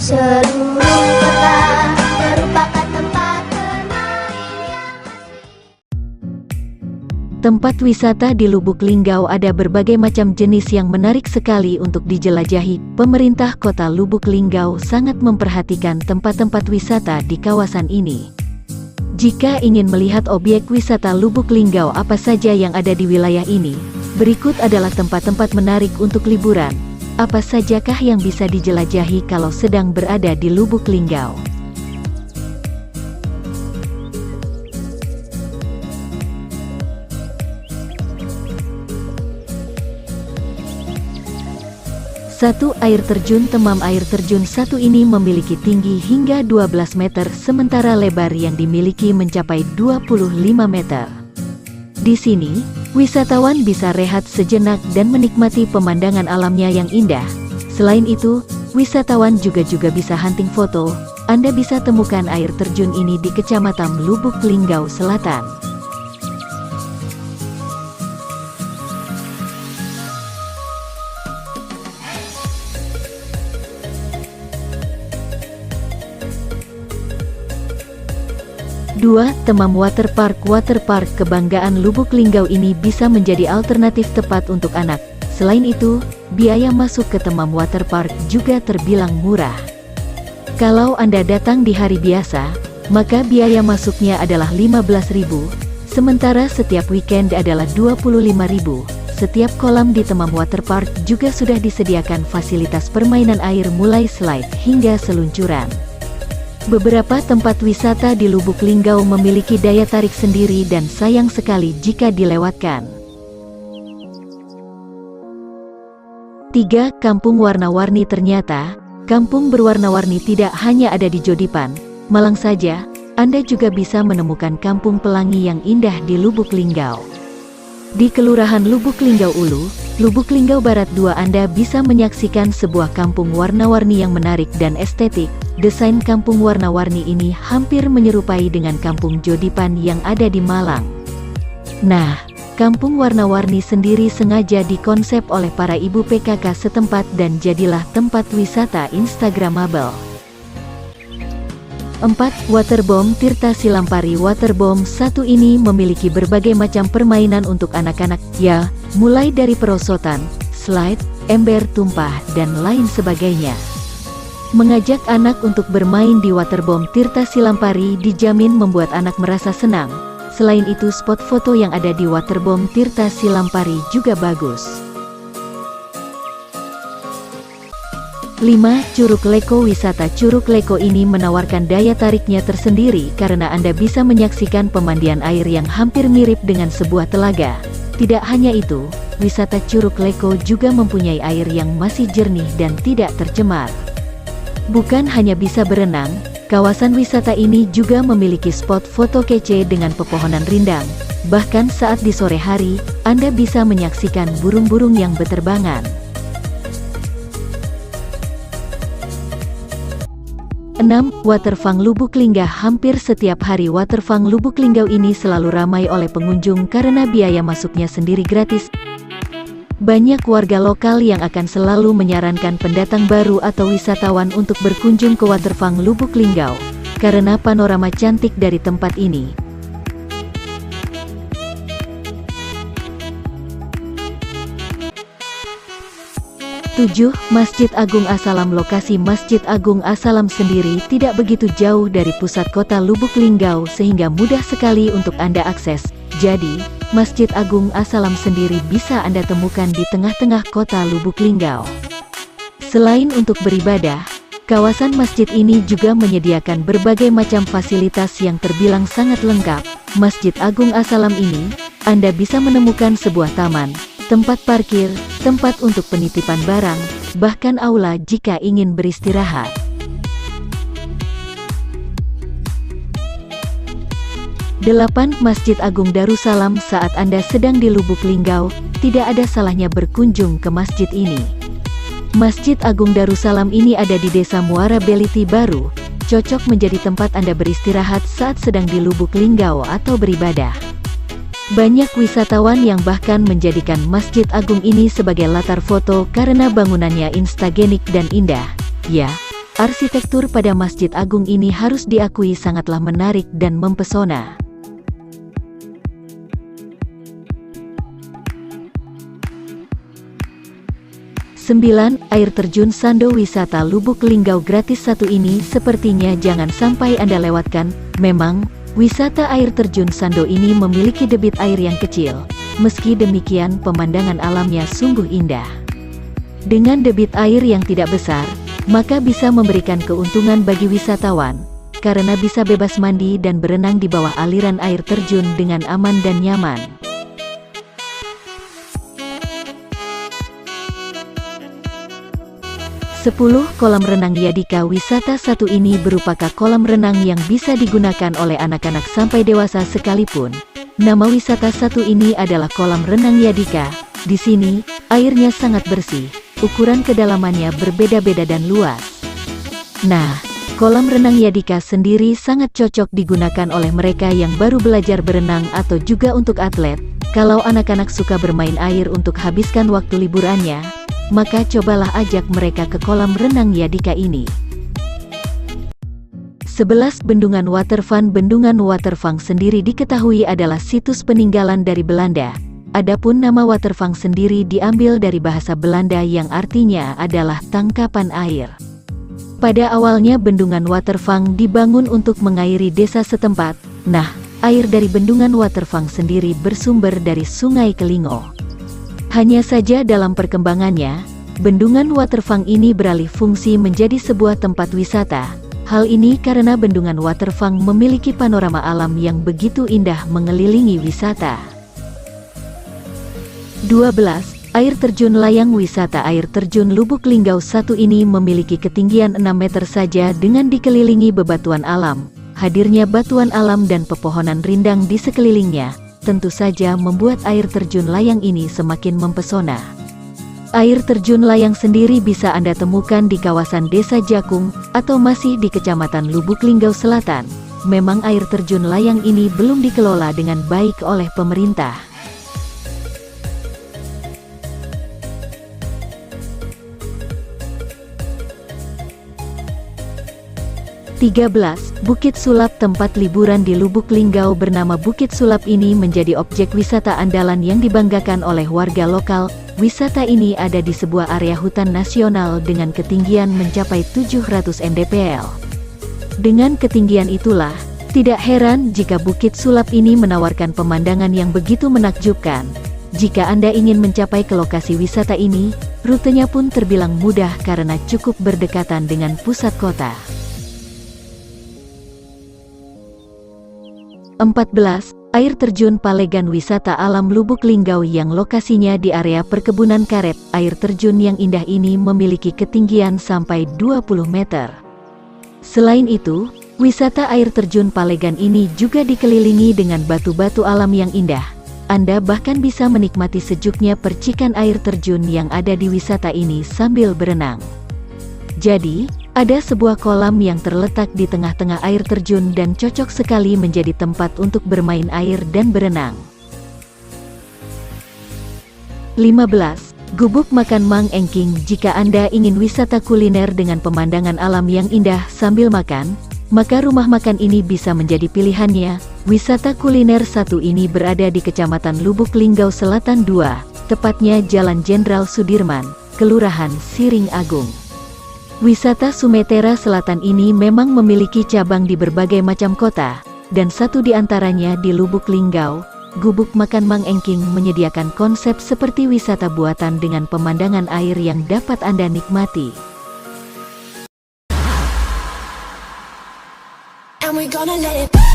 Seluruh kota merupakan tempat bermain yang asik. Tempat wisata di Lubuk Linggau ada berbagai macam jenis yang menarik sekali untuk dijelajahi. Pemerintah Kota Lubuk Linggau sangat memperhatikan tempat-tempat wisata di kawasan ini. Jika ingin melihat objek wisata Lubuk Linggau apa saja yang ada di wilayah ini, berikut adalah tempat-tempat menarik untuk liburan. Apa sajakah yang bisa dijelajahi kalau sedang berada di Lubuk Linggau? Satu, air terjun Temam. Air terjun satu ini memiliki tinggi hingga 12 meter, sementara lebar yang dimiliki mencapai 25 meter. Di sini, wisatawan bisa rehat sejenak dan menikmati pemandangan alamnya yang indah. Selain itu, wisatawan juga bisa hunting foto. Anda bisa temukan air terjun ini di Kecamatan Lubuk Linggau Selatan. Dua, Temam Waterpark. Waterpark kebanggaan Lubuk Linggau ini bisa menjadi alternatif tepat untuk anak. Selain itu, biaya masuk ke Temam Waterpark juga terbilang murah. Kalau Anda datang di hari biasa, maka biaya masuknya adalah 15.000, sementara setiap weekend adalah 25.000. Setiap kolam di Temam Waterpark juga sudah disediakan fasilitas permainan air mulai slide hingga seluncuran. Beberapa tempat wisata di Lubuk Linggau memiliki daya tarik sendiri dan sayang sekali jika dilewatkan. 3. Kampung Warna-Warni. Ternyata, kampung berwarna-warni tidak hanya ada di Jodipan, Malang saja, Anda juga bisa menemukan kampung pelangi yang indah di Lubuk Linggau. Di Kelurahan Lubuk Linggau Ulu, Lubuk Linggau Barat 2, Anda bisa menyaksikan sebuah kampung warna-warni yang menarik dan estetik. Desain kampung warna-warni ini hampir menyerupai dengan kampung Jodipan yang ada di Malang. Nah, kampung warna-warni sendiri sengaja dikonsep oleh para ibu PKK setempat dan jadilah tempat wisata instagramable. 4. Waterbomb Tirta Silampari. Waterbomb satu ini memiliki berbagai macam permainan untuk anak-anak, ya, mulai dari perosotan, slide, ember tumpah, dan lain sebagainya. Mengajak anak untuk bermain di Waterbomb Tirta Silampari dijamin membuat anak merasa senang. Selain itu, spot foto yang ada di Waterbomb Tirta Silampari juga bagus. 5. Curug Leko. Wisata Curug Leko ini menawarkan daya tariknya tersendiri karena Anda bisa menyaksikan pemandian air yang hampir mirip dengan sebuah telaga. Tidak hanya itu, wisata Curug Leko juga mempunyai air yang masih jernih dan tidak tercemar. Bukan hanya bisa berenang, kawasan wisata ini juga memiliki spot foto kece dengan pepohonan rindang. Bahkan saat di sore hari, Anda bisa menyaksikan burung-burung yang berterbangan. 6. Waterfang Lubuk Linggau. Hampir setiap hari Waterfang Lubuk Linggau ini selalu ramai oleh pengunjung karena biaya masuknya sendiri gratis. Banyak warga lokal yang akan selalu menyarankan pendatang baru atau wisatawan untuk berkunjung ke Waterfang Lubuk Linggau, karena panorama cantik dari tempat ini. 7. Masjid Agung Asalam. Lokasi Masjid Agung Asalam sendiri tidak begitu jauh dari pusat kota Lubuk Linggau sehingga mudah sekali untuk Anda akses. Jadi, Masjid Agung Asalam sendiri bisa Anda temukan di tengah-tengah kota Lubuk Linggau. Selain untuk beribadah, kawasan masjid ini juga menyediakan berbagai macam fasilitas yang terbilang sangat lengkap. Masjid Agung Asalam ini, Anda bisa menemukan sebuah taman, tempat parkir, tempat untuk penitipan barang, bahkan aula jika ingin beristirahat. 8. Masjid Agung Darussalam. Saat Anda sedang di Lubuk Linggau, tidak ada salahnya berkunjung ke masjid ini. Masjid Agung Darussalam ini ada di Desa Muara Beliti Baru, cocok menjadi tempat Anda beristirahat saat sedang di Lubuk Linggau atau beribadah. Banyak wisatawan yang bahkan menjadikan Masjid Agung ini sebagai latar foto karena bangunannya instagenik dan indah. Ya, arsitektur pada Masjid Agung ini harus diakui sangatlah menarik dan mempesona. Sembilan, air terjun Sando wisata Lubuk Linggau gratis satu ini sepertinya jangan sampai Anda lewatkan. Memang, wisata air terjun Sando ini memiliki debit air yang kecil. Meski demikian pemandangan alamnya sungguh indah. Dengan debit air yang tidak besar, maka bisa memberikan keuntungan bagi wisatawan, karena bisa bebas mandi dan berenang di bawah aliran air terjun dengan aman dan nyaman. 10. Kolam renang Yadika wisata satu ini berupakan kolam renang yang bisa digunakan oleh anak-anak sampai dewasa sekalipun. Nama wisata satu ini adalah kolam renang Yadika. Di sini, airnya sangat bersih, ukuran kedalamannya berbeda-beda dan luas. Nah, kolam renang Yadika sendiri sangat cocok digunakan oleh mereka yang baru belajar berenang atau juga untuk atlet. Kalau anak-anak suka bermain air untuk habiskan waktu liburannya, maka cobalah ajak mereka ke kolam renang Yadika ini. 11. Bendungan Waterfun. Bendungan Waterfun sendiri diketahui adalah situs peninggalan dari Belanda. Adapun nama Waterfun sendiri diambil dari bahasa Belanda yang artinya adalah tangkapan air. Pada awalnya bendungan Waterfun dibangun untuk mengairi desa setempat. Nah, air dari bendungan Waterfun sendiri bersumber dari Sungai Kelingo. Hanya saja dalam perkembangannya, bendungan Waterfun ini beralih fungsi menjadi sebuah tempat wisata. Hal ini karena bendungan Waterfun memiliki panorama alam yang begitu indah mengelilingi wisata. 12. Air terjun layang wisata air terjun Lubuk Linggau satu ini memiliki ketinggian 6 meter saja dengan dikelilingi bebatuan alam. Hadirnya batuan alam dan pepohonan rindang di sekelilingnya tentu saja membuat air terjun layang ini semakin mempesona. Air terjun layang sendiri bisa Anda temukan di kawasan Desa Jakung, atau masih di Kecamatan Lubuk Linggau Selatan. Memang air terjun layang ini belum dikelola dengan baik oleh pemerintah. Bukit Sulap. Tempat liburan di Lubuk Linggau bernama Bukit Sulap ini menjadi objek wisata andalan yang dibanggakan oleh warga lokal. Wisata ini ada di sebuah area hutan nasional dengan ketinggian mencapai 700 mdpl. Dengan ketinggian itulah, tidak heran jika Bukit Sulap ini menawarkan pemandangan yang begitu menakjubkan. Jika Anda ingin mencapai ke lokasi wisata ini, rutenya pun terbilang mudah karena cukup berdekatan dengan pusat kota. 14. Air terjun Palegan wisata alam Lubuk Linggau yang lokasinya di area perkebunan karet. Air terjun yang indah ini memiliki ketinggian sampai 20 meter. Selain itu, wisata air terjun Palegan ini juga dikelilingi dengan batu-batu alam yang indah. Anda bahkan bisa menikmati sejuknya percikan air terjun yang ada di wisata ini sambil berenang. Jadi, ada sebuah kolam yang terletak di tengah-tengah air terjun dan cocok sekali menjadi tempat untuk bermain air dan berenang. 15. Gubuk makan Mang Engking. Jika Anda ingin wisata kuliner dengan pemandangan alam yang indah sambil makan, maka rumah makan ini bisa menjadi pilihannya. Wisata kuliner satu ini berada di Kecamatan Lubuk Linggau Selatan 2, tepatnya Jalan Jenderal Sudirman, Kelurahan Siring Agung. Wisata Sumatera Selatan ini memang memiliki cabang di berbagai macam kota, dan satu di antaranya di Lubuk Linggau. Gubuk makan Mang Engking menyediakan konsep seperti wisata buatan dengan pemandangan air yang dapat Anda nikmati. And we're gonna let it